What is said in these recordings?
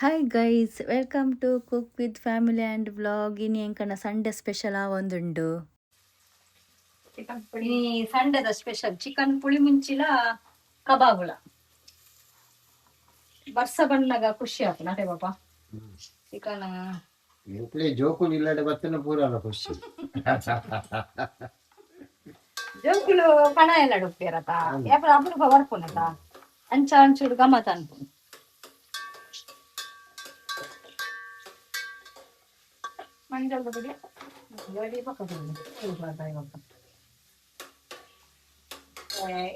Hi guys, welcome to cook with family and vlog. ಇನಿ ಎಂಕನ Sunday special ಒಂದುಂಡು. ಈ ಸಂಡೆದ special chicken ಪುಳಿ ಮುಂಚಿಲ ಕಬಾಬುಲ ಬರ್ಸ ಬಣ್ಣಗ ಖುಷಿ ಆಪುನ ಅಟೆ ಪಾಪ ಚಿಕನ್ ಜೋಕುಲು ಇಲ್ಲಡೆ ಬತ್ತನ ಪೂರಲ ಖುಷಿ ಜೋಕುಲು ಕಣ ಎಲ್ಲ ಉಪ್ಪೇರತ ಯಾಪ ಅಪರೂಪ ಬರ್ಪುನತ ಅಂಚ ಅಂಚೂರು ಗಮತ್ ಅನ್ಪು ಮಂಜಲ್ ಬಗ್ಗೆ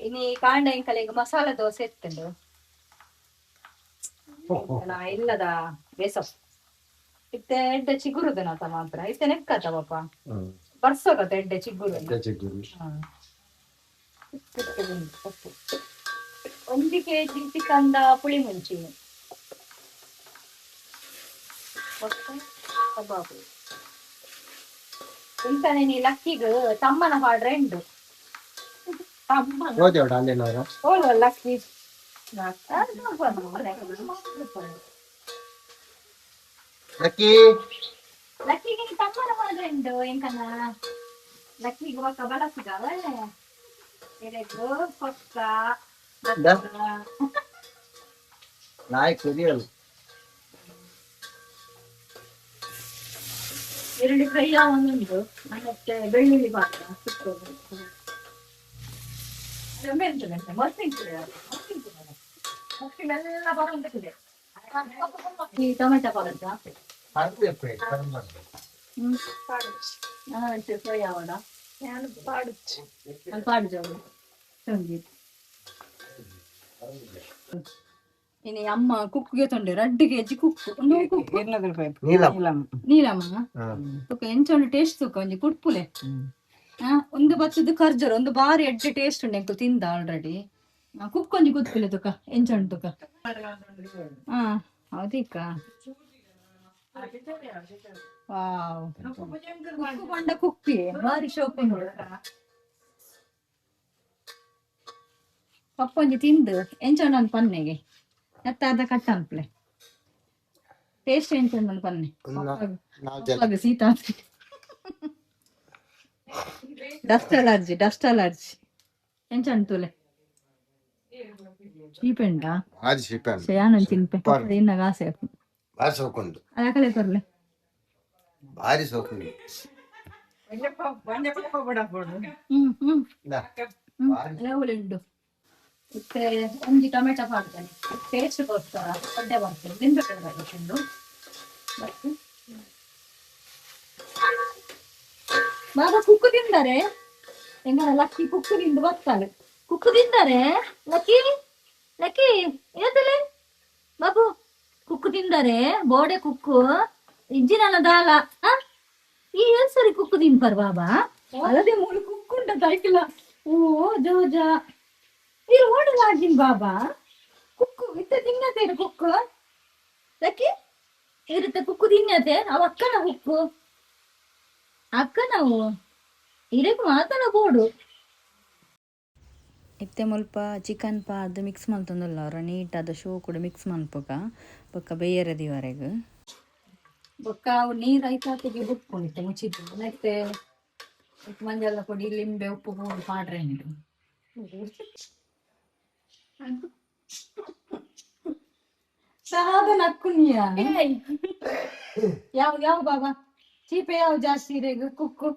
ಇನಿ ಕಾಂಡ ಇಂಕಲೆಗ್ ಮಸಾಲ ದೋಸೆ ಎತ್ತುಂಡು ಇಲ್ಲದ ಬೇಸಪ್ ಇತ್ತೆ ಎಡ್ಡೆ ಚಿಗುರುದನತ ಮಾತ್ರ ಇತ್ತೆ ನೆಕ್ಕತ ಪಾಪ ಬರ್ಸೋಗತ ಎಡ್ಡೆ ಚಿಗುರು 1 kg ಚಿಕನ್ದ ಪುಳಿ ಮುಂಚಿ ಕಬಾಬು ಇಂತಾನೆ ನೀ ಲಕ್ಕಿಗ್ ತಮ್ಮನ ಹಾಡ್ರೆ ಉಂಡು ಓಲ್ವ ಲಕ್ಕಿ ಲಕ್ಕಿಗೆ ತಮ್ಮನ ಹಾಡ್ರೆ ಉಂಡು ಎಂಕನ ಲಕ್ಕಿಗೆ ಒಕ್ಕ ಬಳಸಿದವ ಎರೆಗು ಪೊಕ್ಕ ಈರುಳ್ಳಿ ಫ್ರೈ ಒಂದುಂಟು ಮತ್ತೆ ಬೆಳ್ಳುಳ್ಳಿ ಪಾತ್ರ ಮಸ್ತಿಂಟೆಲ್ಲ ಬರೋಂತಿದೆ ಈ ಟೊಮೆಟೊ ಪಾಲಕ ಫ್ರೈ ಆವಡ ಪಾಡು ಜೋಳು ಇನಿ ಅಮ್ಮ ಕುಕ್ಗೆ ತೊಂಡೆ 2 kg ಕುಕ್ಕು ನೀಲಮ್ಮ ಎಂಚೊಂದು ಟೇಸ್ಟ್ ತೂಕ ಒಂಜಿ ಕುಡ್ಪುಲೆ ಒಂದು ಬತ್ತದ ಕರ್ಜರ್ ಒಂದು ಬಾರಿ ಎಡ್ಡೆ ಟೇಸ್ಟ್ ಉಂಡು ಎಂಕು ತಿಂದ ಆಲ್ರೆಡಿ ಕುಕ್ಕೊಂಜಿ ಕುದ್ಪುಲೆ ತುಕ ಎಂಚೊಂಡು ತುಕ ಹೌದೀಕ ವಾವ್ ಕುಕ್ಕು ಬಂಡ ಕುಕ್ಕಿ ಬಾರಿ ಶೋಕು ಪಪ್ಪೊಂಜಿ ತಿಂದು ಎಂಚೊಂಡು ಒಂದು ಪನ್ನೆಗೆ ಎತ್ತಾದ ಕಟ್ಟ ಅನ್ಪ್ಲೆ ಟೇಸ್ಟ್ ಎಂಚೊಂದು ಒಂದು ಪನ್ನೆ ಸೀತಾ ಡಸ್ಟ್ ಅಲರ್ಜಿ ಎಂಚೊಂದು ತುಲೆ ಚೀಪೆಂಡ ಯಾನೊಂದು ತಿನ್ಪೆ ಇನ್ನಾಗ ಆಸೆ ಅದಕ್ಕಲೆ ತರ್ಲೆ ಭಾರಿ ಸೋಕು ಉಂಡು ಮತ್ತೆ ಒಂಜಿ ಟೊಮೆಟೊ ಮಾಡ್ತೇನೆ ಟೇಸ್ಟ್ ಗೋಸ್ಕರ ಒಡ್ಡೆ ಬರ್ತೇನೆ ತಿನ್ಬೇಕು ಬಾಬಾ ಕುಕ್ಕು ತಿಂದರೆ ಹೆಂಗ ಲಕ್ಕಿ ಕುಕ್ಕು ತಿಂದು ಬರ್ತಾಳೆ ಕುಕ್ಕು ತಿಂದರೆ ಲಕ್ಕಿ ಲಕ್ಕಿ ಏತಲೆ ಬಾಬು ಕುಕ್ಕು ತಿಂದರೆ ಬೋಡೆ ಕುಕ್ಕು ಇಜ್ಜಿನಲ್ಲ ದಾಲ ಈ ಸರಿ ಕುಕ್ಕು ತಿನ್ಪರ್ ಬಾಬಾ ಅಲ್ಲದೆ ಮೂಲ ಕುಕ್ಕುಂಡ ತಾಯ್ಕಿಲ್ಲ ಓ ಜೋಜಾ ಈ ಓಡಲಾಗಿನ್ ಬಾಬಾ ಕುಕ್ಕು ಇತ್ತ ತಿನ್ನತೇರು ಕುಕ್ಕು ಲಕ್ಕಿ ಇರುತ್ತೆ ಕುಕ್ಕು ತಿನ್ನತೆ ಅವ ಅಕ್ಕನ ಕುಕ್ಕು ಅಕ್ಕ ನಾವು ಇದಕ್ಕೆ ಮಾತನ ಬೋಡು ಇತ್ತೆ ಮುಲ್ಪ ಚಿಕನ್ ಪಾರ್ದು ಮಿಕ್ಸ್ ಮಲ್ತೊಂದುಲ್ಲ ಅವ್ರ ನೀಟಾದ ಶೋ ಕೂಡ ಮಿಕ್ಸ್ ಮಲ್ಪಕ ಬೊಕ್ಕ ಬೇಯರದಿವರೆಗೆ ಬೊಕ್ಕ ಅವು ನೀರು ಐತಾತಿಗೆ ಬುಟ್ಕೊಂಡಿತ್ತೆ ಮುಚ್ಚಿದ್ದು ಮತ್ತೆ ಮಂಜಲ್ಲ ಪುಡಿ ಲಿಂಬೆ ಉಪ್ಪು ಪೂಡು ಪಾಡ್ರೆ ಉಂಟು ಸಾಧನ ಅಕ್ಕುನಿಯ ಯಾವ ಬಾಬಾ ಚೀಪೆ ಯಾವ ಜಾಸ್ತಿ ಇದೆ ಕುಕ್ಕು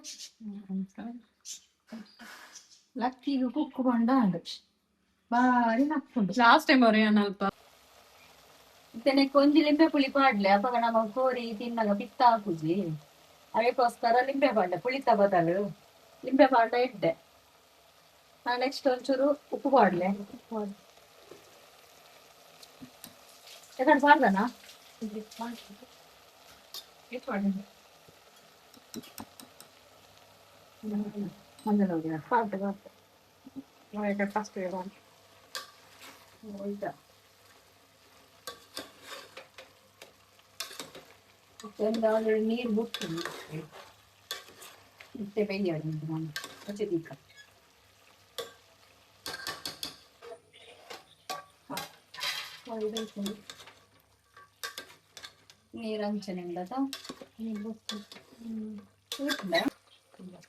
ಲಕ್ಕಿಗೂ ಕುಕ್ಕು ಬಂಡ ಬಾರಿ ನಕ್ಕುಂಡು ಲಾಸ್ಟ್ ಟೈಮ್ ಅವ್ರೆ ಅಲ್ಪ ಮತ್ತೆ ಕೊಂಜಿ ಲಿಂಬೆ ಪುಳಿ ಪಾಡ್ಲೆ ಅಪ್ಪ ನಮ್ಮ ಕೋರಿ ತಿನ್ನಾಗ ಪಿತ್ತ ಹಾಕುಜಿ ಅದಕ್ಕೋಸ್ಕರ ಲಿಂಬೆ ಪಾಡ್ಲೆ ಪುಳಿತ ಬದಲು ಲಿಂಬೆ ಪಾಡ ಇಡ್ಡೆ ನೆಕ್ಸ್ಟ್ ಒಂಚೂರು ಉಪ್ಪು ಪಾಡ್ಲೆ ಯಾಕಂದ್ರೆ ಪಾಡ್ದನಾ ಮಂಜಲ್ ಹೋಗಿ ಫಸ್ಟ್ ಆಲ್ರೆಡಿ ನೀರು ಬಿಟ್ಟು ಮತ್ತೆ ಬೇಯ ನಾನು ಹಚ್ಚಿದ್ದೀಕ ನೀರು ಅಂಚನೆ ಉಂಡದ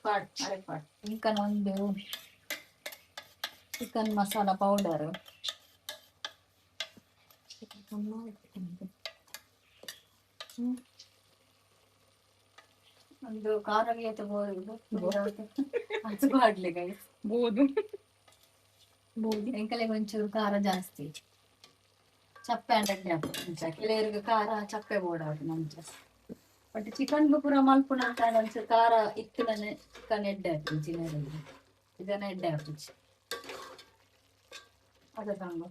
ಪಾಡ್ ಇಂಕನ ಒಂದು ಚಿಕನ್ ಮಸಾಲ ಪೌಡರ್ ಒಂದು ಖಾರ ತಗೋದು ಅದು ಮಾಡ್ಲಿ ಗೈಸ್ ಬೋದು ಎಂಕಲೆ ಒಂಚೂರು ಖಾರ ಜಾಸ್ತಿ ಚಪ್ಪೆ ಅಂಡಕ್ಕೆ ಮುಂಚೆ ಕೆಲವರಿಗೆ ಖಾರ ಚಪ್ಪೆ ಬೋಡಾಡು ಮುಂಚೆ ಬಟ್ ಚಿಕನ್ ಪೂರ ಮಲ್ಪುಣ ಅಂತ ಒಂಚೂರು ಖಾರ ಇತ್ತು ನನ್ನ ಚಿಕನ್ ಎಡ್ಡೆ ಹಾಕಿ ಚಿನ್ನರಲ್ಲಿ ಇದನ್ನ ಎಡ್ಡೆ ಹಾಕಿ ಅದ ತಂಗು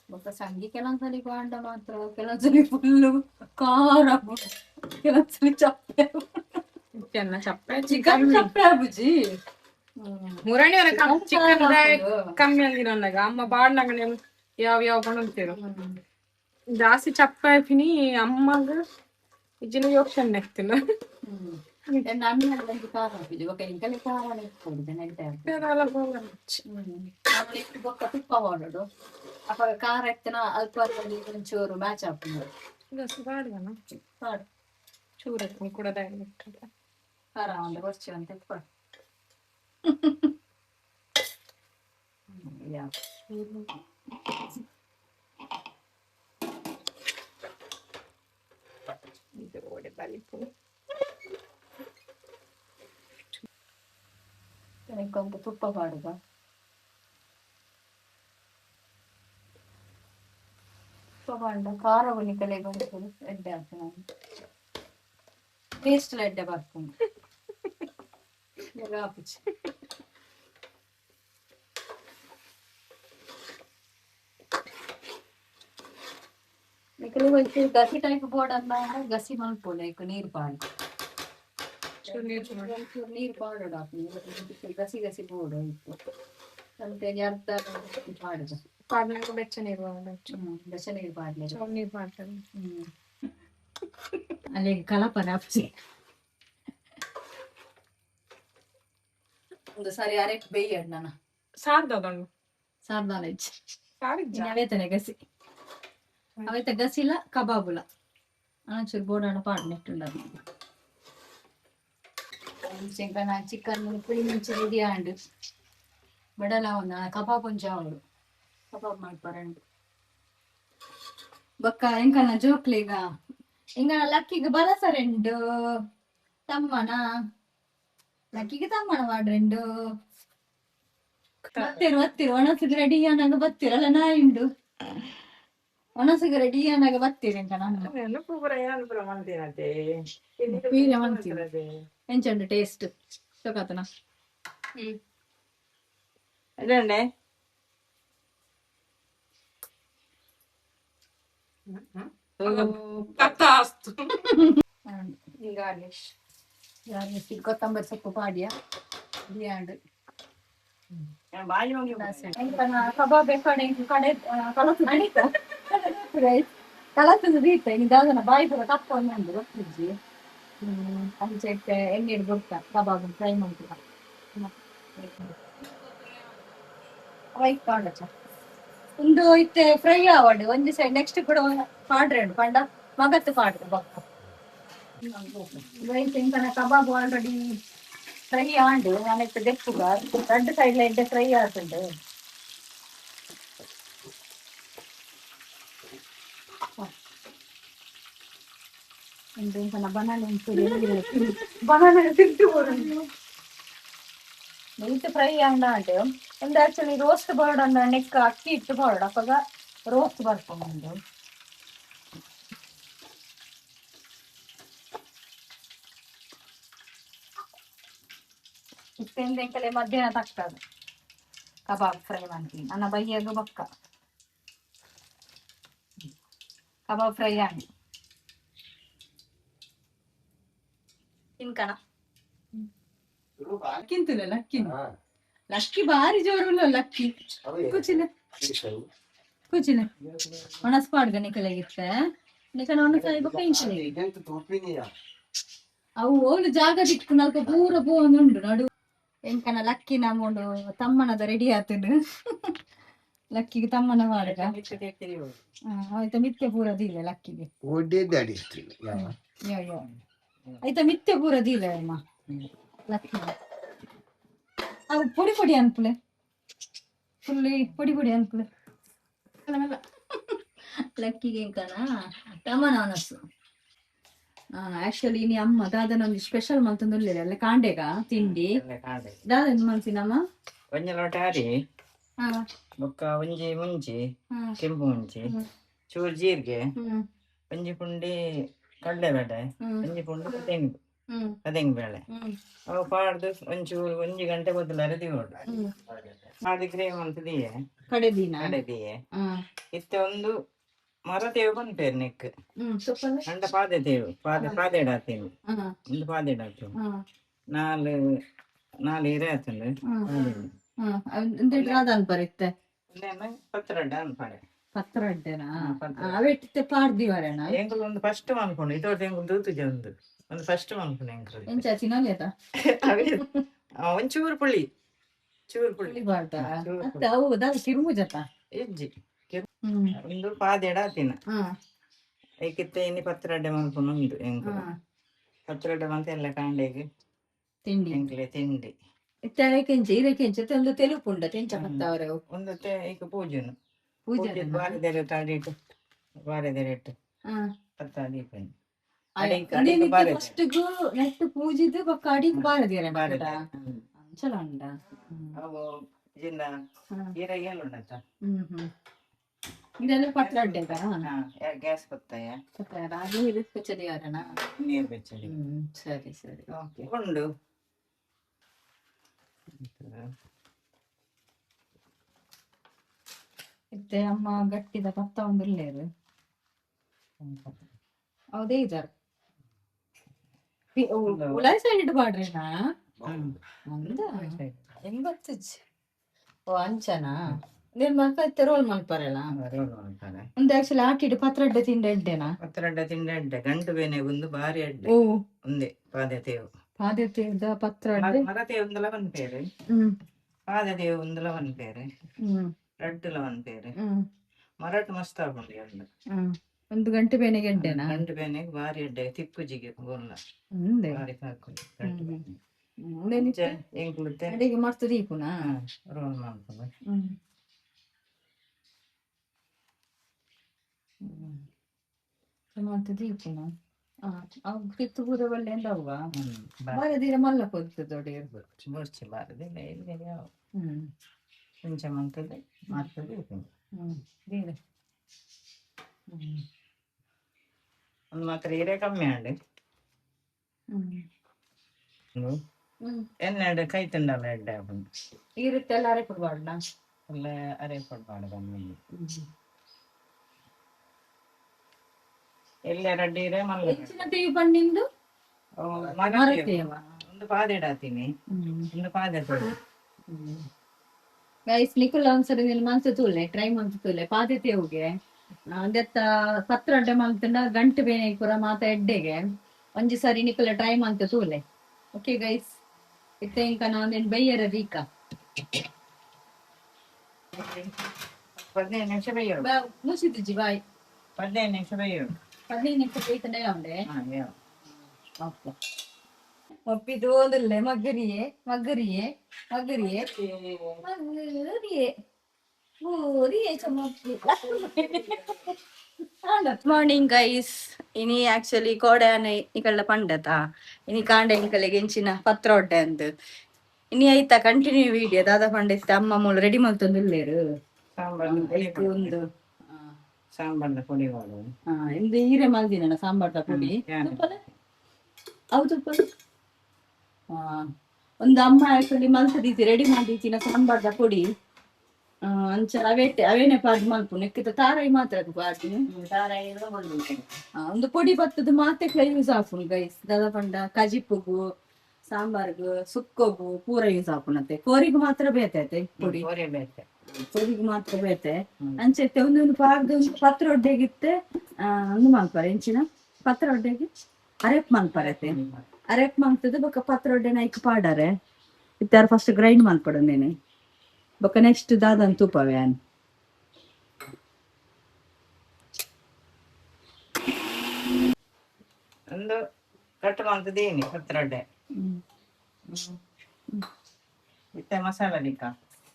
ಮತ್ತೆ ಸಂಗಿ ಕೆಲವೊಂದ್ಸಲಿ ಬಾಂಡ ಮಾತ್ರ ಕೆಲವೊಂದ್ಸಲಿ ಫುಲ್ಲು ಖಾರ ಕೆಲವೊಂದ್ಸಲಿ ಚಪ್ಪೆ ಚೆನ್ನ ಚಪ್ಪೆ ಚಿಕನ್ ಚಪ್ಪೆ ಆಗುಜಿ ಮುರಾಣಿಯವರ ಚಿಕನ್ ಕಮ್ಮಿ ಆಗಿರೋನಾಗ ಅಮ್ಮ ಬಾಡ್ನಾಗ ಯಾವ ಕೊಂಡೋಗ್ತಿರು ಜಾಸ್ತಿ ಚಪ್ಪೆ ಹಾಕಿನಿ ಅಮ್ಮಗ ಇಜ್ಜಿನ ಯೋಚನೆ ನೆಕ್ತಿಲ್ಲ ನಾನು ಖಾರ ಹಾಕಿದ್ವಿ ఒక ಇಂಕಲಿ ಖಾರ ನೆಕ್ಕೊಡುದು ನೆಡ್ಡೆ ಹಾಕಿ ಬೊಕ್ಕ ತುಪ್ಪ ಮಾಡೋದು ಅಪ್ಪ ಖಾರ ಹಾಕ್ತನ ಅಲ್ಪ ಒಂಚೂರು ಮ್ಯಾಚ್ ಹಾಕೊಂಡು ಚೂರ ಕೂಡ ಖಾರ ಒಂದು ವರ್ಷ ಅಂತ ಇಟ್ಕೊಂಡು ಕೊಂದು ತುಪ್ಪ ಮಾಡುದ ತುಪ್ಪ ಮಾಡ ಖಾರ ಉನಿಕಲೆ ಬಂದು ಎಡ್ಡೆ ಹಾಕ್ತು ನಾನು ಟೇಸ್ಟ್ ಎಡ್ಡೆ ಬರ್ತೀನಿ ಹಾಪಿச்சு ಗಸಿ ಟೈಪ್ ಬೋರ್ಡ್ ಅಂದ ಗಸಿ ಮಲ್ಪೋಲ ನೀರು ಪಾಡು ನೀರು ಪಾಡು ಗಸಿ ಗಸಿ ಬೋರ್ಡ್ ಇತ್ತು ಮತ್ತೆ ಅರ್ಧ ಮಾಡುದು ಬೆಚ್ಚ ನೀರು ಬೆಚ್ಚ ನೀರು ಪಾಡ್ಲಿ ನೀರು ಮಾಡ್ತಾರೆ ಅಲ್ಲಿ ಕಲಪನ ಅಪ್ಸಿ ಒಂದು ಸಾರಿ ಅರೆಟ್ ಬೇಯ್ಯಡ್ ನಾನು ಸಾರ್ದೊಂದು ಸಾರ್ದಾಲೆಜ್ ಸಾರಿಜ್ಜ ಅವೇತನೆ ಗಸಿ అవైతే గసిలా కబాబుల అనొచ్చు బోడాడ పాడినట్టుండదు ఇంకా నా చికెన్ పులి నుంచి రెడీ ఆండు బడలా ఉన్నా కబాబ్ కొంచెం అవడు కబాబ్ ಮಾಡ್ಪಾರಂಡು ಬೊಕ್ಕ ಎಂಕನ ಜೋಕ್ಲಿಗ ಎಂಗನ ಲಕ್ಕಿಗೆ ಬಲಸರೆಂಡು ತಮ್ಮನ ಲಕ್ಕಿಗೆ ತಮ್ಮನ ಮಾಡ್ರೆಂಡು ಬತ್ತಿರು ಒಣಸಿಗೆ ರೆಡಿ ಆನಾಗ ಬತ್ತಿರಲ್ಲ ನಾಯಿಂಡು ಒಣಸಿಗೆ ರೆಡಿ ಆನಾಗ ಬತ್ತೀರಿ ಅಂತ ನಾನು ಎಂಚಂಡು ಟೇಸ್ಟ್ ಸೊಕತನ ಇದಂಡೆ ಗಾರ್ನಿಶ್ ಕೊತ್ತಂಬರಿ ಸೊಪ್ಪು ಪಾಡಿಯ ಬಿಯಾಂಡು ಕಬಾಬ್ ಕಡೆ ಕಡೆ ಕಲಸು ನಡೀತಾ ಕಲಸು ದೀತ ಇದಾದನ ಬಾಯಿ ಪೂರ ಕಪ್ಕೊಂಡು ಗೊತ್ತಿದ್ವಿ ಅಂಚೆಟ್ಟೆ ಎಣ್ಣೆ ಗೊತ್ತ ಕಬಾಬ್ ಫ್ರೈ ಮಾಡ್ತೀರ ಒಂದು ಇತ್ತೆ ಫ್ರೈ ಆವಡು ಒಂದು ಸೈಡ್ ನೆಕ್ಸ್ಟ್ ಕೂಡ ಪಾಡ್ರೆಂಡು ಪಂಡ ಮಗತ್ತು ಪಾಡ್ರೆ ಬೊಕ್ಕ ಇಂಕನ ಕಬಾಬ್ ಆಲ್ರೆಡಿ ಫ್ರೈ ಆಂಡು ನಾನೈತೆ ದೆಪ್ಪುಗ ரெண்டு சைடுல எந்த ஃப்ரை ஆகுது ಇಂಕನ ಬನಾನಾ ಬನಾನಾ ತಿಂಟು ನೀಟ್ ಫ್ರೈ ಆಂಡು ಒಂದು ಆಕ್ಚುಲಿ ರೋಸ್ಟ್ ಬರ್ಡ್ ಅನ್ನ ನೆಕ್ ಅಕ್ಕಿ ಇಟ್ಟು ಬರ್ಡ್ ಅಪ್ಪಾಗ ರೋಸ್ಟ್ ಬರ್ಕೊಂಡು ಇತ್ತೆಂದೆಂಕಲೆ ಮಧ್ಯಾಹ್ನ ತಕ್ಕದು ಕಬಾಬ್ ಫ್ರೈ ಮಾಡ್ತೀನಿ ನನ್ನ ಬೈಯಾಗ ಬೊಕ್ಕ ಕಬಾಬ್ ಫ್ರೈ ಆಗಿ ತಿನ್ಕಣ ಕಿಂತುಲೆ ಲಕ್ಕಿನ ಲಕ್ಕಿ ಬಾರಿ ಜೋರುಲ್ಲ ಲಕ್ಕಿ ಕುಚಿನ ಕುಚಿನ ಒಣಸ್ ಪಾಡ್ಗ ನಿಕಲಾಗಿತ್ತೆ ನಿಕನ ಒಣಸಾಯಿ ಬೊಕ್ಕ ಇಂಚಲಿ ಅವು ಓಲು ಜಾಗ ದಿಕ್ಕು ನಲ್ಪ ಪೂರ ಪೋನುಂಡು ನಡು ಎಂಕನ ಲಕ್ಕಿ ನಮ್ಮೊಂಡು ತಮ್ಮನದ ರೆಡಿ ಆತುಂಡು ಲಕ್ಕಿಗೆ ತಮ್ಮನ ಮಾಡಕ ಆಯ್ತಾ ಮಿಥ್ಯೆ ಪೂರ ದೀಲೆ ಲಕ್ಕಿಗೆ ಒಡ್ಡಿದ್ದಾಡಿ ಯಾವ ಯೋ ಯೋ ಆಯ್ತಾ ಮಿಥ್ಯೆ ಪೂರ ದೀಲೆ ಅಮ್ಮ ಲಕ್ಕಿಗೆ ಅವು ಪೊಡಿ ಪೊಡಿ ಅನ್ಪುಲೆ ಫುಲ್ಲಿ ಪೊಡಿ ಪೊಡಿ ಅನ್ಪುಲೆ ಲಕ್ಕಿಗೆ ಇಂಕನ ತಮ್ಮನ ಅನಸ್ಸು ಆಕ್ಚುಲಿ ನೀ ಅಮ್ಮ ದಾದನ ಒಂದು ಸ್ಪೆಷಲ್ ಮಂತಂದುಲ್ಲೆ ಅಲ್ಲ ಕಾಂಡೆಗ ತಿಂಡಿ ದಾದನ ಮನ್ಸಿನಮ್ಮ ಒಂಜಿ ಲೋಟ ಅರಿ ಹಾ ಬೊಕ್ಕ ಒಂಜಿ ಮುಂಚಿ ಹಾ ಕೆಂಪು ಮುಂಚಿ ಚೂರು ಜೀರಿಗೆ ಒಂಜಿ ಪುಂಡಿ ಕಡ್ಲೆಬೇಳೆ ಒಂಜಿ ಪುಂಡಿ ಅದಂಗ್ ಬೇಳೆ ಅವು ಪಾಡ್ದು ಒಂಚೂರು ಒಂಜಿ ಗಂಟೆ ಬದಲಾರೆ ದಿವೋಡು ಪಾಡ್ದು ಗ್ರೇವ್ ಅಂತದಿಯೆ ಕಡೆದಿನ ಕಡೆದಿಯೆ ಇತ್ತೆ ಒಂದು ಮರ ತೇವು ಬಂತೇರು ನೆಕ್ ಅಂಡ ಪಾದೆ ತೇವು ಪಾದೆ ಇಡಾತೀನಿ ಒಂದು ಪಾದೆ ಇಡಾತೀನಿ ನಾಲ್ ಹಿರೇ ಆತಂಡು ಅದನ್ ಬರುತ್ತೆ ಪತ್ರಡ್ಡ ಅನ್ಪಾಡೆ ಪತ್ರ ಅಡ್ಡೆನಾ ಅವೆಟ್ಟಿತ್ತೆ ಪಾಡ್ದಿವರೆನ ಎಂಕಲ್ ಒಂದು ಫಸ್ಟ್ ಅನ್ಕೊಂಡು ಇತೋಟ್ ಎಂಕಲ್ ದೂತುಜೆ ಒಂದು ಫಸ್ಟ್ ಅನ್ಕೊಂಡು ಎಂಕಲ್ ಎಂಚ ಚಿನ್ನಲೇದ ಒಂಚೂರು ಪುಳಿ ಚೂರು ಪುಳಿ ಬಾರ್ದ ಮತ್ತೆ ಅವು ದಾದ ಕಿರುಮುಜತ ಇಜ್ಜಿ ಒಂದು ಪಾದೆಡ ತಿನ್ನ ಐಕಿತ್ತೆ ಇನ್ನು ಪತ್ರಡ್ಡೆ ಮಲ್ಕೊಂಡು ಉಂಟು ಎಂಕಲ್ ಪತ್ರಡ್ಡೆ ಮಂತ ಎಲ್ಲ ಕಾಂಡೆಗೆ ತಿಂಡಿ ಎಂಕ್ಲೆ ತಿಂಡಿ ಇತ್ತಂಚ ಇದಕ್ಕೆಂಚ ಒಂದು ತೆಲುಪುಂಡ ತೆಂಚ ಮತ್ತವರೆ ಒಂದು ಈಗ ಪೂಜೆನು ಪೂಜೆ ಬಾರೆದೆರೆ ತಾಡಿಟ್ಟು ಬಾರೆದೆರೆ ಇಟ್ಟು ಪತ್ತ ದೀಪ ಫಸ್ಟ್ಗೂ ನೆಕ್ಸ್ಟ್ ಪೂಜಿದು ಬೊಕ್ಕ ಅಡಿಗೆ ಬಾರದಿರ ಚಲೋ ಉಂಡ ಅವು ಜಿನ್ನ ಈರೆಗೆ ಎಲ್ಲ ಉಂಡತ್ತ ಇದೆಲ್ಲ ಪತ್ರ ಅಡ್ಡೆಗ ಗ್ಯಾಸ್ ಕೊತ್ತಾಯ ಇದು ಸ್ಪೆಷಲಿಯಾರಣ ನೀರು ಬೆಚ್ಚಡಿ ಸರಿ ಸರಿ ಓಕೆ ಉಂಡು ಇತ್ತೆ ಅಮ್ಮ ಗಟ್ಟಿದ ಪತ್ತ ಒಂದು ಇಲ್ಲೇರು ಹೌದೇ ಇದಾರ ಉಳಾಯಿ ಸೈಡ್ ಇಡ್ಬಾಡ್ರಿನಾ ಒಂದ ಎಂಬತ್ತು ಓ ಅಂಚನಾ ನೀನ್ ಮಲ್ಕ ರೋಲ್ ಮಲ್ಪರಲ್ಲ ಒಂದು ಆಕ್ಚುಲಿ ಆಟಿಡ್ ಪತ್ರಡ್ಡೆ ತಿಂಡಿ ಎಡ್ಡೆನಾ ಪತ್ರಡ್ಡೆ ತಿಂಡಿ ಎಡ್ಡೆ ಗಂಟು ಬೇನೆ ಒಂದು ಬಾರಿ ಎಡ್ಡೆ ಓ ಒಂದೇ ಪಾದೆ ತೇವು ಪಾದೆ ತೇವ್ದ ಪತ್ರಡ್ಡೆ ಮರ ತೇವುಂದಲ ಒಂದ್ ಪೇರು ಪಾದೆ ತೇವು ಒಂದಲ ಒಂದ್ ಪೇರು ರಡ್ಡುಲ ಒಂದ್ ಪೇರು ಮರಾಠ ಮಸ್ತ್ ಆಗುಂಡು ಎಲ್ಲ ಒಂದು ಗಂಟೆ ಬೇನೆಗೆ ಎಡ್ಡೆನಾ ಗಂಟು ಬೇನೆಗೆ ಬಾರಿ ಎಡ್ಡೆ ತಿಪ್ಪುಜಿಗೆ ಗೋಲ್ಲ ಬಾರಿ ಸಾಕು ಎಂಕ್ಲುತ್ತೆ ಅಡಿಗೆ ಮಾಡ್ತದೆ ಈಪುನಾ ರೋಲ್ ಮಾಡ್ಕೊಂಡು ಮಾಡ್ತದೆ ಈಪುನಾ ಕಿತ್ತು ಪೂರ ಒಳ್ಳೆ ಎಂದವ್ವ ಬಾರದಿರ ಮಲ್ಲ ಕೊಡ್ತದೆ ದೊಡ್ಡ ಮುರ್ಚಿ ಬಾರದಿಲ್ಲ ಇಲ್ಲಿ ಯಾವ ಕೊಂಚ ಮಂತದೆ ಮಾಡ್ತದೆ ದೀರೆ ಒಂದು ಮಾತ್ರ ಹೀರೆ ಕಮ್ಮಿ ಆಂಡೆ ಎನ್ನೆರಡು ಕೈ ತಿಂಡಲ್ಲ ಎಡ್ಡೆ ಹಾಕೊಂಡು ಇರುತ್ತೆ ಎಲ್ಲ ಅರೆ ಕೊಡ್ಬಾರ್ದ ಎಲ್ಲ ಅರೆ ಕೊಡ್ಬಾರ್ದು ಎಲ್ಲ ರಡ್ಡಿರೆ ಮಲ್ಲ ಹೆಚ್ಚಿನ ತೇವಿ ಬಣ್ಣಿಂದು ಒಂದು ಪಾದೆ ಇಡಾತೀನಿ ಒಂದು ಪಾದೆ ತೊಳೆ ಗೈಸ್ ನಿಖುಲ್ ಒಂದ್ಸರಿ ನೀನು ಮನ್ಸು ತೂಲೆ ಟ್ರೈ ಮನ್ಸು ತೂಲೆ ಪಾದೆ ತೇವ್ಗೆ ಅದೆತ್ತ ಪತ್ರ ಅಡ್ಡೆ ಮಲ್ತಂಡ ಗಂಟು ಬೇನೆ ಪೂರ ಮಾತ ಎಡ್ಡೆಗೆ ಒಂಜಿ ಸರಿ ನಿಖುಲ ಟ್ರೈ ಮಂತ ತೂಲೆ ಓಕೆ ಗೈಸ್ ಇತ್ತೆ ಇಂಕ ನಾನೇನು ಬೈಯರ ರೀಕ 15 ನಿಮಿಷ ಬೇಯೋಡು ಮುಸಿದ್ಜಿ ಬಾಯ್ 15 ನಿಮಿಷ ಬೇಯೋಡು 15 ನಿಮಿಷ ಬೇಯ್ತಂಡೆ ಅವಡೆ ಓಕೆ ಒಪ್ಪಿದು ಓದಲ್ಲೇ ಮಗ್ಗರಿಯೇ ಮಗ್ಗರಿಯೇ ಮಗ್ಗರಿಯೇ ಮಗ್ಗರಿಯೇ ಮಾರ್ನಿಂಗ್ ಗೈಸ್ ಇನಿ ಆಕ್ಚುಲಿ ಕೋಡಾನ ಇಕಳ್ಳ ಪಂಡತ ಇನಿ ಕಾಂಡೆ ಇಂಕಲೆಗೆ ಎಂಚಿನ ಪತ್ರ ಒಡ್ಡೆ ಅಂದ್ ಇನಿ ಆಯ್ತಾ ಕಂಟಿನ್ಯೂ ವಿಡಿಯೋ ದಾದ ಪಂಡಿತ ಅಮ್ಮ ಮೂಲ ರೆಡಿ ಮಾಡ್ತೊಂದಿಲ್ಲೇರು ಒಂದು ಸಾಂಬಾರ್ದ ಪುಡಿ ಮಾಡು ಇಂದು ಹೀರೆ ಮಲ್ದಿನ ಸಾಂಬಾರ್ದ ಪುಡಿ ಹೌದು ಒಂದು ಅಮ್ಮ ಆಕ್ಚುಲಿ ಮಲ್ಸದೀತಿ ರೆಡಿ ಮಾಡಿತಿನ ಸಾಂಬಾರ್ದ ಪುಡಿ ಅಂಚ ಅವೇನೆ ಪಾಡ್ ಮಲ್ಪು ನೆಕ್ಕಿತ ತಾರಾಯಿ ಮಾತ್ರ ಅದು ಪಾಡ್ದು ಒಂದು ಪೊಡಿ ಬತ್ತದ ಮಾತೆ ಯೂಸ್ ಆಪುನ್ ಗೈಸ್ ದಾದ ಪಂಡ ಕಜಿಪ್ಪುಗು ಸಾಂಬಾರ್ಗು ಸುಕ್ಕೋಗು ಪೂರ ಯೂಸ್ ಆಪುನತ್ತೆ ಕೋರಿಗೂ ಮಾತ್ರ ಬೇತೈತೆ ಪುಡಿ ಕೋರಿಗೂ ಮಾತ್ರ ಬೇತೆ ಅಂಚೆತ್ತೆ ಒಂದೊಂದು ಪಾಡ್ದು ಒಂದು ಪತ್ರ ಒಡ್ಡೆಗಿತ್ತೆ ಒಂದು ಮಲ್ಪರೆ ಎಂಚಿನ ಪತ್ರ ಒಡ್ಡೆಗೆ ಅರೆಪ್ ಮಲ್ಪರತೆ ಅರೆಪ್ ಮಲ್ತದ ಬೊಕ್ಕ ಪತ್ರ ಒಡ್ಡೆನ ಐಕ್ ಪಾಡರೆ ಇತ್ತಾರ ಫಸ್ಟ್ ಗ್ರೈಂಡ್ ಮಲ್ಪಡನೇನೆ ಬೊಕ್ಕ ನೆಕ್ಸ್ಟ್ ದಾದನ್ ತೂಪ ವ್ಯಾನ್ ಒಂದು ಕಟ್ ಮಾಡ್ತಿದ್ದೀನಿ ಪತ್ರೊಡೆ ಮತ್ತೆ ಮಸಾಲ ದಿಕ್ಕ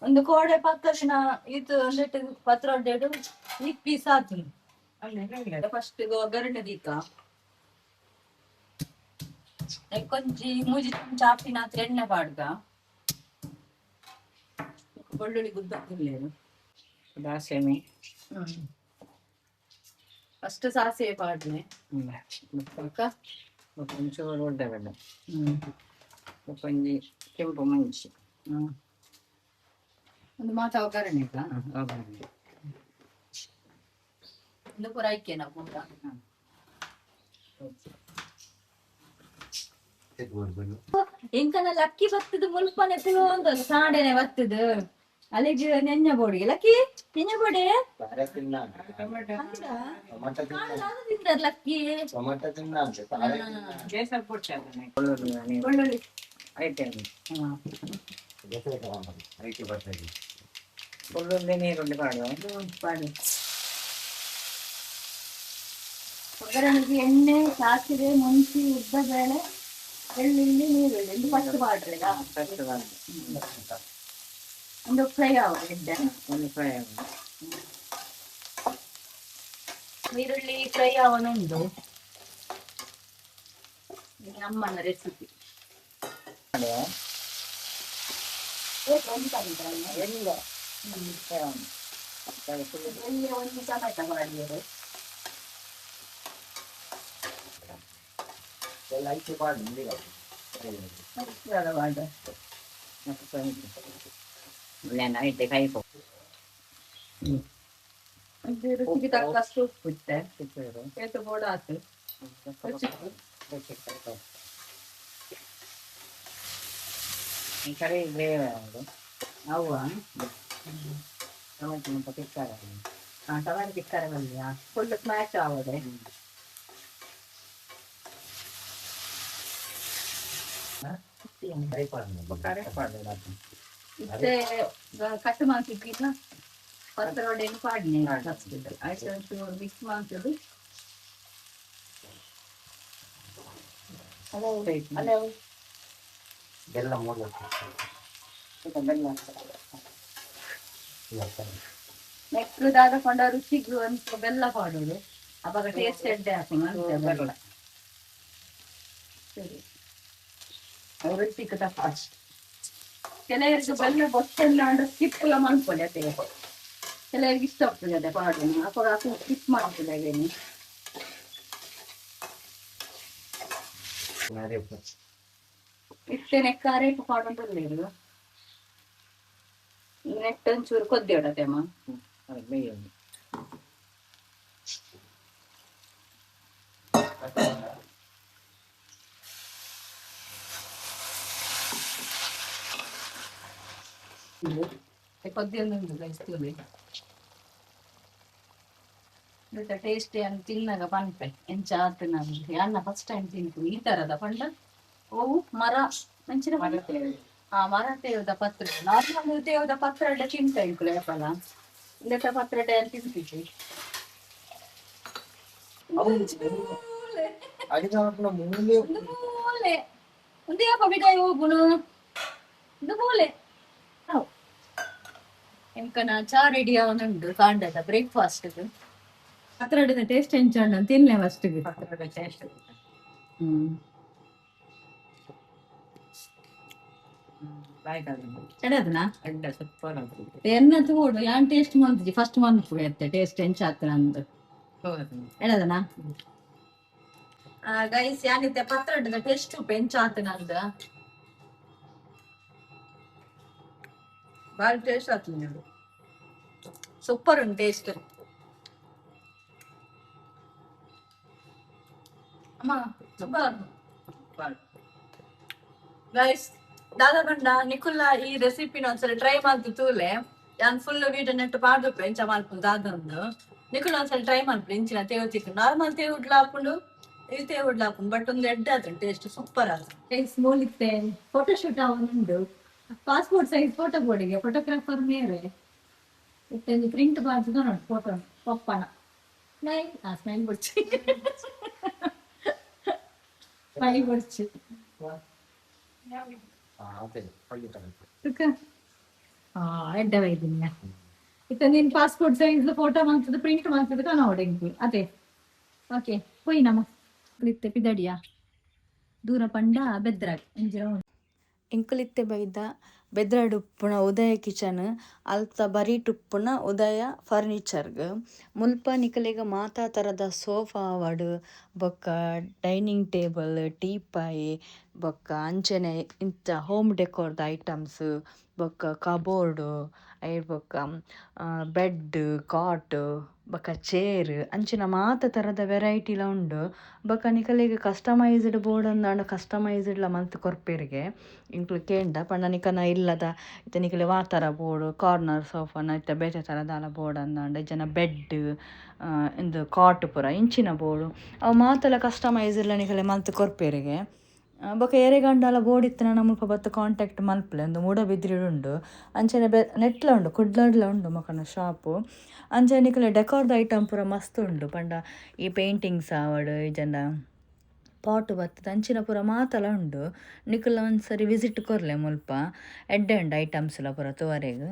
ಒಂದು ಕೋಡೆ ಪತ್ತರಿನ ಇದು ಒಂದೆಟ್ಟು ಪತ್ರೊಡ್ಡೆಡು ಈ ಪೀಸ್ ಆತು ಅಲ್ಲಿ ಫಸ್ಟ್ ಒಗ್ಗರಣೆ ದೀಕ ಕೊಂಚಿ ಮೂಜಿ ಚಾಪಿನ ಎಣ್ಣೆ ಪಾಡ್ಗ ಬೆಳ್ಳುಳ್ಳಿ ಗುದ್ದಲೇನು ದಾಸೆಮಿ ಫಸ್ಟ್ ಸಾಸಿವೆ ಪಾಡ್ನೆ ಒಂಚೂರು ಉಳ್ಳೆಗಡ್ಡೆ ಒಂಜಿ ಕೆಂಪು ಮೆಣಸಿ ಒಂದು ಮಾತಾ ಒಗ್ಗರಣೆ ಒಂದು ಪೂರ ಐಕ್ಯನ ಪೂರ ಇಂಕನ ಲಕ್ಕಿ ಬತ್ತದು ಮುಲ್ಪನೆ ಒಂದು ಸಾಂಡೆನೆ ಬತ್ತದು ಅಲ್ಲಿಗೆ ನೆನ್ನೆ ಬೋಡಿ ಲಕ್ಕಿ ನೆನ್ನೆ ಬೋಡಿ ತಿಂತಾರ ಲಕ್ಕಿ ಬೇಸರ ಬೆಳ್ಳುಳ್ಳಿ ಐತೆ ಬೆಳ್ಳುಳ್ಳಿ ನೀರುಳ್ಳಿ ಪಾಡುವ ಒಗ್ಗರಣೆಗೆ ಎಣ್ಣೆ ಸಾಸಿವೆ ಮುಂಚಿ ಉದ್ದ ಬೇಳೆ ಬೆಳ್ಳುಳ್ಳಿ ನೀರುಳ್ಳಿ ಇದು ಫಸ್ಟ್ ಮಾಡ್ರಿ ಒಂದು ಫ್ರೈ ಆಗಿದೆ ಒಂದು ಫ್ರೈ ಈರುಳ್ಳಿ ಫ್ರೈ ಆವನುಂಡು ಅಮ್ಮನ ರೆಸಿಪಿ ಒಂದು ಟೊಮೆಟೊ ಮಾಡಿದ್ರು ಐತೆ ಕೈ ರುಚಿಗೆ ತಕ್ಕಷ್ಟು ಉಪ್ಪು ಇತ್ತೆ ಎಷ್ಟು ಬೋಡ ಆತು ಕರಿ ಬೇವ ಅವ್ವ ಟೊಮೆಟೊ ಮತ್ತು ತಿಕ್ಕಾರ ಟೊಮೆಟೊ ತಿಕ್ಕಾರ ಬಂದಿಯಾ ಫುಲ್ ಸ್ಮ್ಯಾಶ್ ಆಗೋದೆ ಇತ್ತೆ ಕಟ್ ಮಾಡ್ತಿದ್ದ ಪತ್ರೊಡೆಯನ್ನು ಪಾಡಿನಿ ಆಯ್ತು ಒಂಚೂರು ಮಿಕ್ಸ್ ಮಾಡ್ತದೆ ಬೆಲ್ಲ ಮೂಲ ನೆಕ್ಸ್ಟ್ ದಾದಕೊಂಡ ರುಚಿಗೆ ಒಂದು ಬೆಲ್ಲ ಪಾಡೋದು ಅವಾಗ ಟೇಸ್ಟ್ ಎಡ್ಡೆ ಹಾಕೋಣ ಬೆಲ್ಲ ಸರಿ ರುಚಿಗೆ ತಕ್ಕ ಕೆಲವರಿಗೆ ಬೆಲ್ಲ ಬೊಟ್ಟೆಲ್ಲ ಅಂದ್ರೆ ಸ್ಕಿಪ್ ಎಲ್ಲ ಮಾಡ್ಕೊಳ್ಳಿ ಅದೇ ಕೆಲವರಿಗೆ ಇಷ್ಟ ಆಗ್ತದೆ ಅದೇ ಪಾಡೋಣ ಅವಾಗ ಅದು ಸ್ಕಿಪ್ ಮಾಡ್ತದೆ ಅದೇನು ಇಟ್ಟೆ ನೆಕ್ಕಾರೇಪು ಪಾಡೋದಿಲ್ಲ ನೆಟ್ ಒಂಚೂರು ಕೊದ್ದಿ ಹೊಡತೆಮ್ಮ ಬೇಯೋದು ಕೊದ್ದಿ ಒಂದು ಬಯಸ್ತೀವಿ ಟೇಸ್ಟ್ ಏನು ತಿನ್ನಾಗ ಪನ್ಪೆ ಎಂಚ ಆತು ನಮ್ಗೆ ಅನ್ನ ಫಸ್ಟ್ ಟೈಮ್ ತಿಂತು ಈ ತರದ ಪಂಡ ಓವು ಮರ ಮಂಚಿನ ಮರ ತೇವದ ಪತ್ರ ನಾರ್ಮಲ್ ತೇವದ ಪತ್ರ ತಿಂತ ಇಟ್ಲು ಯಾಪಲ್ಲ ಇಲ್ಲದ ಪತ್ರ ತಿಂತಿದ್ವಿ ಮೂಲೆ ಒಂದು ಯಾಪ ಬಿಡಾಯಿ ಹೋಗುನು ಇದು ಮೂಲೆ ಎಂಕನ ಚಾ ರೆಡಿ ಅವನುಂಡು ಕಾಂಡದ ಬ್ರೇಕ್ಫಾಸ್ಟ್ ಪತ್ರೊಡಿನ ಟೇಸ್ಟ್ ಎಂಚಂಡು ತಿನ್ಲೆ ಫಸ್ಟ್ ಪತ್ರದ ಟೇಸ್ಟ್ ಎಡದನಾ ಅಡ್ಡ ಸೂಪರ್ ಆಗ್ತದೆ ಎನ್ನ ತೂಡು ಯಾನ್ ಟೇಸ್ಟ್ ಮಂತ್ಜಿ ಫಸ್ಟ್ ಮಂತ್ ಎತ್ತೆ ಟೇಸ್ಟ್ ಎಂಚ ಆತ ನಂದು ಎಡದನಾ ಗೈಸ್ ಯಾನಿತ್ತೆ ಪತ್ರೊಡಿನ ಟೇಸ್ಟ್ ಎಂಚ ಆತ ನಂದು ಬಾರಿ ಟೇಸ್ಟ್ ಆತು ನೀವು ಸೂಪರ್ ಉಂಟು ಟೇಸ್ಟ್ ಅಮ್ಮ ಸೂಪರ್ ಗೈಸ್ ದಾದಾ ಬಂಡ ನಿಖುಲ್ಲ ಈ ರೆಸಿಪಿನ ಒಂದ್ಸಲ ಟ್ರೈ ಮಾಡ್ತು ತೂಲೆ ನಾನು ಫುಲ್ ವೀಡಿಯೋ ನೆಟ್ ಮಾಡ್ಬೇಕು ಎಂಚ ಮಾಡ್ಕೊಂಡು ದಾದಂದು ನಿಖುಲ್ ಒಂದ್ಸಲ ಟ್ರೈ ಮಾಡ್ಬಿಡು ಇಂಚಿನ ತೇವು ಚಿಕನ್ ನಾರ್ಮಲ್ ತೇವು ಉಡ್ಲ ಹಾಕೊಂಡು ಇದು ತೇವು ಉಡ್ಲ ಹಾಕೊಂಡು ಬಟ್ ಒಂದು ಎಡ್ಡೆ ಆತು ಟೇಸ್ಟ್ ಸೂಪರ್ ಆತು ಟೇಸ್ಟ್ ಮೂಲಿತ್ತೆ ಫೋಟೋ ಶೂಟ್ ಅವನುಂಡು ಪಾಸ್ಪೋರ್ಟ್ ಸೈಜ್ ಫೋಟೋ ಬೋರ್ಡಿಗೆ ಫೋಟೋಗ್ರಾಫರ್ ಮೇರೆ ಇತ್ತೊಂದು ಪ್ರಿಂಟ್ ಮಾಡ್ತಿದ್ದ ನೋಡಿ ಫೋಟೋ ಪಪ್ಪಣ ನೈ ಆ ಸ್ಮೈಲ್ ಬಿಡ್ಸಿ ಮೈ ಬರ್ಚು ಅದೇ ಹೊಲಿತಾರೆ. ಎಡ್ಡ ವೈದ್ಯ ಇತ್ತ ನೀನ್ ಪಾಸ್ಪೋರ್ಟ್ ಸೈಜ್ ಫೋಟೋ ಮಾಡ್ತದೆ ಪ್ರಿಂಟ್ ಮಾಡ್ತದೆ ಕಾಣೋಡೆಂಗಿ ಅದೇ ಓಕೆ ಹೋಯ್ ನಮ್ಮ ಇತ್ತೆ ಪಿದಡಿಯಾ ದೂರ ಪಂಡ ಬೆದ್ರಾಗ್ ಇಂಕುಲಿತ್ತೆ ಬೈದ ಬೆದ್ರಾಡುಪ್ಪುನ ಉದಯ ಕಿಚನ್ ಅಲ್ತ ಬರೀಟುಪ್ಪುನ ಉದಯ ಫರ್ನಿಚರ್ಗ್ ಮುಲ್ಪ ನಿಕಲೆಗ್ ಮಾತಾ ಥರದ ಸೋಫಾ ಆವಡ್ ಬೊಕ್ಕ ಡೈನಿಂಗ್ ಟೇಬಲ್ ಟೀಪಾಯಿ ಬೊಕ್ಕ ಅಂಚನೆ ಇಂಚ ಹೋಮ್ ಡೆಕೋರ್ದ ಐಟಮ್ಸ್ ಬೊಕ್ಕ ಕಬೋರ್ಡು ಐಟ್ ಬೊಕ್ಕ ಬೆಡ್ ಕಾಟ್ ಬೊಕ್ಕ ಚೇರ್ ಅಂಚಿನ ಮಾತ ಥರದ ವೆರೈಟಿಲ ಉಂಡು ಬೊಕ್ಕ ನಿಕಲೆಗ್ ಕಸ್ಟಮೈಸ್ಡ್ ಬೋರ್ಡ್ ಅಂದಾಂಡ ಕಸ್ಟಮೈಸ್ಡ್ಲ ಮಲ್ತ್ ಕೊರ್ಪೆರ್ಗೆ ಇಂಕ್ಲು ಕೇಂಡ ಪಂಡ ನಿಕನ ಇಲ್ಲದ ಇತ್ತೆ ನಿಕಲೆ ವಾತರ ಬೋರ್ಡ್ ಕಾರ್ನರ್ ಸೋಫಾನ ಇತ್ತೆ ಬೇತೆ ಥರದಾಲ ಬೋರ್ಡ್ ಅಂದಾಂಡ ಇಜ್ಜನ ಬೆಡ್ ಇಂದು ಕಾಟ್ ಪೂರ ಇಂಚಿನ ಬೋರ್ಡು ಅವು ಮಾತೆಲ್ಲ ಕಸ್ಟಮೈಸ್ಡ್ಲ ನಿಕಲೆ ಮಲ್ತ್ ಕೊರ್ಪೆರ್ಗೆ ಬೊಕ ಎರೆಗಂಡಲ ಬೋರ್ಡ್ ಇತ್ತಿನ ಮುಲ್ಪ ಬತ್ತು ಕಾಂಟ್ಯಾಕ್ಟ್ ಮಲ್ಪಲೆ ಒಂದು ಮೂಡಬಿದ್ರೆಡುಂಡು ಅಂಚನೆ ನೆಟ್ಲ ಉಂಡು ಕುಡ್ಲಡ್ಲ ಉಂಡು ಮೊಕನ ಶಾಪು ಅಂಚನೆ ನಿಕಲೆ ಡೆಕೋರ್ದ ಐಟಮ್ ಪೂರ ಮಸ್ತ್ ಉಂಡು ಪಂಡ ಈ ಪೇಂಟಿಂಗ್ಸ್ ಆವಡ್ ಇಜಂಡ ಪಾಟ್ ಬರ್ತದೆ ಅಂಚಿನ ಪೂರ ಮಾತಲ ಉಂಡು ನಿಕುಲ ಒಂದ್ಸರಿ ವಿಸಿಟ್ ಕೊರ್ಲೆ ಮುಲ್ಪ ಎಡ್ಡೆ ಉಂಡು ಐಟಮ್ಸ್ಲ ಪೂರ ತೂವರೆಗ್.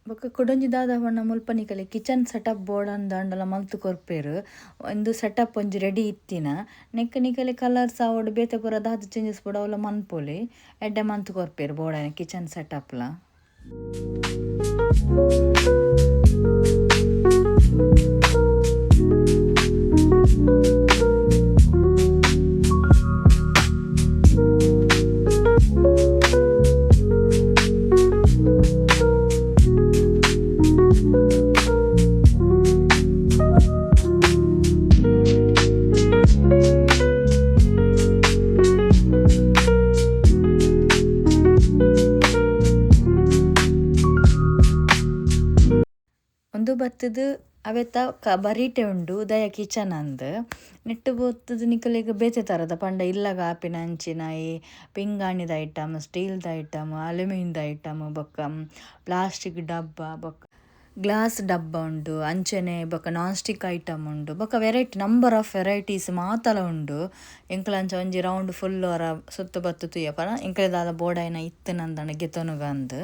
ಬೊಕ ಕುಡೊಂಜಿ ದಾದ ಪಂಡ ಮುಲ್ಪ ನಿಕಲೆ ಕಿಚನ್ ಸೆಟಪ್ ಬೋರ್ಡ್ ಅಂದಾಂಡಲ ಮಲ್ತು ಕೊರ್ಪೆರ್ ಒಂದು ಸೆಟಪ್ ಒಂಜಿ ರೆಡಿ ಇತ್ತಿನ ನೆಕ್ ನಿಕಲೆ ಕಲರ್ಸ್ ಆವಡ್ ಬೇತೆ ಪೂರ ದಾದ ಚೇಂಜಸ್ ಬೋರ್ಡ್ ಅವಲ ಮನ್ಪೊಲಿ ಎಡ್ಡೆ ಮಂತ್ ಕೊರ್ಪೆರ್ ಬೋರ್ಡನ ಕಿಚನ್ ಸೆಟಪ್ಲ. ಒಂದು ಬತ್ತದು ಅವೆತ್ತ ಬರೀಟೆ ಉಂಡು ಉದಯ ಕಿಚನ್ ಅಂದ್ ನೆಟ್ಟು ಬೊತ್ತದು ನಿಕಲೆಗ್ ಬೇತೆ ಥರದ ಪಂಡ ಇಲ್ಲಗ ಆಪಿನ ಅಂಚಿನ ಈ ಪಿಂಗಾಣಿದ ಐಟಮ್ ಸ್ಟೀಲ್ದ ಐಟಮ್ ಅಲ್ಯೂಮಿನಿಯದ ಐಟಮ್ ಬೊಕ್ಕ ಪ್ಲಾಸ್ಟಿಕ್ ಡಬ್ಬ ಬೊಕ್ಕ ಗ್ಲಾಸ್ ಡಬ್ಬ ಉಂಡು ಅಂಚನೆ ಬೊಕ್ಕ ನಾನ್ ಸ್ಟಿಕ್ ಐಟಮ್ ಉಂಡು ಬೊಕ್ಕ ವೆರೈಟಿ ನಂಬರ್ ಆಫ್ ವೆರೈಟೀಸ್ ಮಾತಲ ಉಂಡು ಎಂಕ್ಲಂಚ ಒಂಜಿ ರೌಂಡ್ ಫುಲ್ ವರ ಸುತ್ತು ಬತ್ತು ತುಯ್ಯಪರ ಎಂಕ್ಲೆದಾದ ಬೋಡಾಯಿನ ಇತ್ತನಂದಣ ಗೆತೊನುಗ ಅಂದ್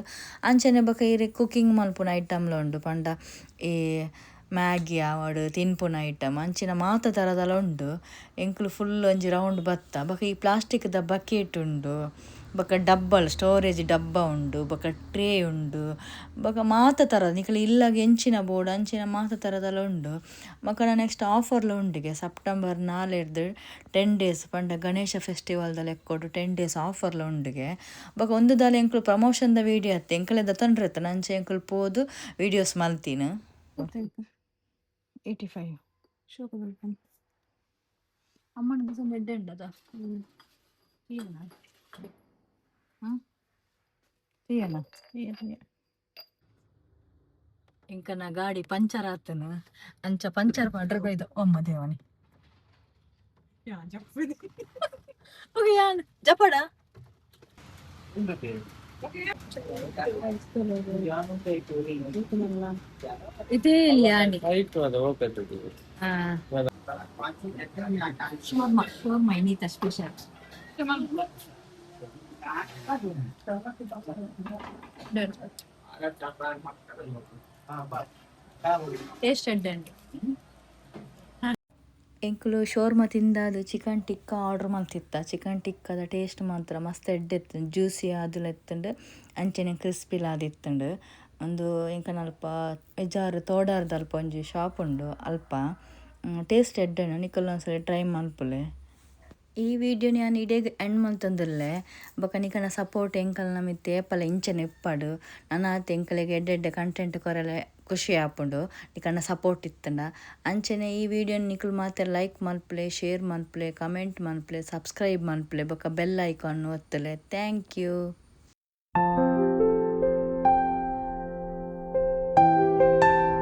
ಅಂಚನೆ ಬೊಕ್ಕ ಇರೆ ಕುಕಿಂಗ್ ಮಲ್ಪುನ ಐಟಮ್ಲ ಉಂಡು ಪಂಡ ಈ ಮ್ಯಾಗಿ ಆವಡ್ ತಿನ್ಪುನ ಐಟಮ್ ಅಂಚಿನ ಮಾತ ಥರದಲ ಉಂಡು ಎಂಕ್ಲು ಫುಲ್ ಒಂಜಿ ರೌಂಡ್ ಬತ್ತ ಬೊಕ ಈ ಪ್ಲಾಸ್ಟಿಕ್ದ ಬಕೆಟ್ ಉಂಡು ಬೊಕ ಡಬ್ಬಲ್ ಸ್ಟೋರೇಜ್ ಡಬ್ಬ ಉಂಡು ಬೊಕ ಟ್ರೇ ಉಂಡು ಬೊಕ ಮಾತ ಥರದ ನಿಕಲೆ ಇಲ್ಲಗ ಎಂಚಿನ ಬೋರ್ಡ್ ಅಂಚಿನ ಮಾತ ಥರದಲ ಉಂಡು ಬೊಕ ನೆಕ್ಸ್ಟ್ ಆಫರ್ಲ ಉಂಡಿಗೆ ಸೆಪ್ಟೆಂಬರ್ 4 10 days ಪಂಡ ಗಣೇಶ ಫೆಸ್ಟಿವಲ್ದ ಲೆಕ್ಕೊಡು 10 days ಆಫರ್ಲ ಉಂಡಿಗೆ ಬೊಕ ಒಂದು ದಾಲ ಎಂಕ್ಲು ಪ್ರಮೋಷನ್ದ ವೀಡಿಯೋ ಅತ್ತೆ ಎಂಕಲೆದ ತೊಂಡ್ರೆತ್ತ ನಂಚೆ ಎಂಕುಲು ಪೋದು ವೀಡಿಯೋಸ್ ಮಲ್ತೀನಿ. 85 ಶೋಕ ಅಮ್ಮನ ದಿವಸ ಎಡ್ಡೆ ಉಂಡದ ಇಂಕನ ಗಾಡಿ ಪಂಚರ್ ಆತನು ಅಂಚ ಪಂಚರ್ ಮಾಡ್ರೆ ಬೈದ ಒಮ್ಮ ದೇವನಿ ಜಪಡ ಇದೇ ಲ್ಯಾನಿ ಶೋರ್ಮ ಇನ್ನಿತ ಸ್ಪೆಷಲ್ ಟೇಸ್ಟ್ ಎಡ್ಡೆಂಡು ಎಂಕುಲು ಶೋರ್ಮ ತಿಂದಾದ ಚಿಕನ್ ಟಿಕ್ಕಾ ಆರ್ಡ್ರ್ ಮಲ್ತಿತ್ತ ಚಿಕನ್ ಟಿಕ್ಕದ ಟೇಸ್ಟ್ ಮಾತ್ರ ಮಸ್ತ್ ಎಡ್ಡೆತ್ತು ಜ್ಯೂಸಿ ಆದುಲ ಎತ್ತುಂಡು ಅಂಚನೆ ಕ್ರಿಸ್ಪಿಲಾದಿತ್ತುಂಡು ಒಂದು ಎಂಕನ ಅಲ್ಪ ಎಜಾರು ತೋಡಾರ್ದ ಅಲ್ಪ ಒಂಜಿ ಶಾಪ್ ಉಂಡು ಅಲ್ಪ ಟೇಸ್ಟ್ ಎಡ್ಡೆನು ನಿಕಲ್ ಒಂದ್ಸಲ ಟ್ರೈ ಮಲ್ಪುಲೆ. ಈ ವಿಡಿಯೋ ನಾನು ಇಡೀ ಎಂಡ್ ಮಲ್ತಂದಿರಲೆ ಬೊಕ ನಿಕನ ಸಪೋರ್ಟ್ ಎಂಕಲ್ನ ಮಿತ್ತಿ ಏಪಲ ಇಂಚನೆ ಇಪ್ಪಡು ನಾನು ಆತ ಎಂಕಲೆಗೆ ಎಡ್ಡೆಡ್ಡೆ ಕಂಟೆಂಟ್ ಕೊರಲೆ ಖುಷಿ ಆಪುಂಡು ನಿಕನ್ನ ಸಪೋರ್ಟ್ ಇತ್ತಂಡ ಅಂಚನೆ ಈ ವಿಡಿಯೋನ ನಿಕುಲು ಮಾತ್ರ ಲೈಕ್ ಮಲ್ಪ್ಲೆ ಶೇರ್ ಮಲ್ಪ್ಲೆ ಕಮೆಂಟ್ ಮಲ್ಪ್ಲೆ ಸಬ್ಸ್ಕ್ರೈಬ್ ಮಲ್ಪ್ಲೆ ಬೊಕ ಬೆಲ್ ಐಕಾನ್ ಒತ್ತಲೆ ಥ್ಯಾಂಕ್ ಯು.